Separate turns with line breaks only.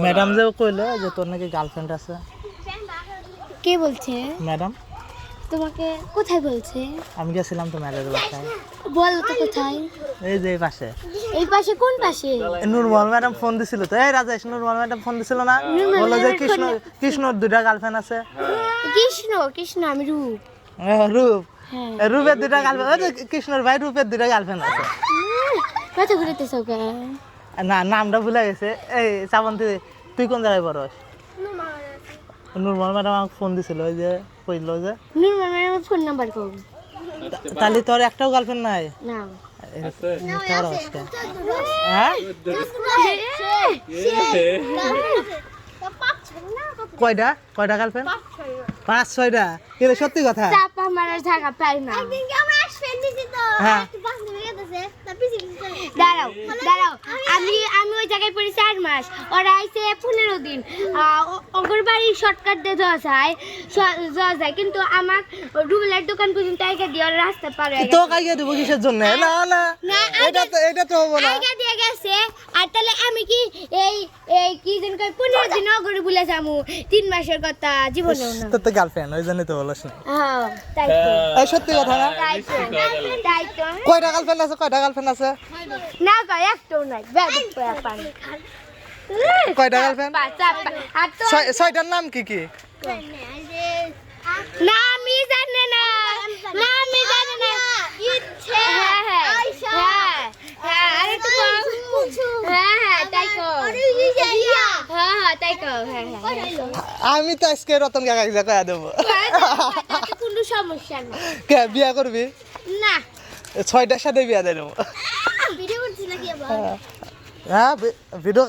Madam যে কইলো যে তোর নাকি গার্লফ্রেন্ড আছে।
কে বলছে?
ম্যাডাম।
তোমাকে কোথায় বলছে?
আমি গেছিলাম তো ম্যাডামের বাসায়।
বল তো কোথায়?
এই যে এই পাশে।
এই পাশে কোন পাশে?
নুরমহল ম্যাডাম ফোন দিছিল তো। এই রাজেশ, নুরমহল ম্যাডাম ফোন দিছিল না? বললো যে কৃষ্ণর দুইটা গার্লফ্রেন্ড আছে।
কৃষ্ণ আমি রূপ।
রূপ।
হ্যাঁ।
রূপের দুইটা গার্লফ্রেন্ড। ওই যে কৃষ্ণর ভাই রূপের দুইটা গার্লফ্রেন্ড আছে।
কথা ঘুরেতেছ কে?
না, নামটা ভুলে গেছে। এই শ্রাবন্তী, তুই কোন জায়গায় পড়স? নুরমহল ম্যাডাম আমাকে ফোন দিছিল, ওই যে কইলো যে
নুরমান ম্যাডামের ফোন নাম্বার কম।
তাহলে তোর একটাও গার্লফ্রেন্ড নাই?
না।
হ্যাঁ? কয়টা গার্লফ্রেন্ড? 5-6টা। কিন্তু সত্যি কথা।
চাপা মারার জায়গা পাই না।
হ্যাঁ।
দাঁড়াও আমি ওই জায়গায় পড়ি 4 মাস, ওরা আইছে 15 দিন। ওগর বাড়ি শর্টকাট দিয়ে যাওয়া যায় কিন্তু আমার রুবেলের দোকান পর্যন্ত আইগা দিয়ে ওরা রাস্তা পার হয়ে
তো কাইয়া দেবো কিসের জন্য? না এটা তো হবো না।
আইগা দিয়ে গেছে। আর তাহলে আমি কি এই কি যেন কই 15 দিন অগরে বলে যামু? 3 মাসের কথা জীবনেও না।
তোর তো গার্লফ্রেন্ড, ওই জন্য তো বলছ না।
হ্যাঁ তাই তো।
এই সত্যি কথা না?
তাই তো।
কয়টা গার্লফ্রেন্ড আছে?
না ভাই একটাও নাই। বেদব পয়া পানি।
কয়টা গার্লফ্রেন্ড? 6টার নাম কি?
না আমি জানি না। ইচ্ছে হ্যাঁ আরে তো হ্যাঁ তাই কো। হ্যাঁ তাই কো। হ্যাঁ
আমি তো আজকে রতন কাকা কয়া দেবো।
তাতে কোনো সমস্যা না।
কে বিয়া করবি?
না
6টার সাথে বিয়া দিয়ে দেবো।
ভিডিও করছিস নাকি আবার?
হ্যাঁ, ভিডিও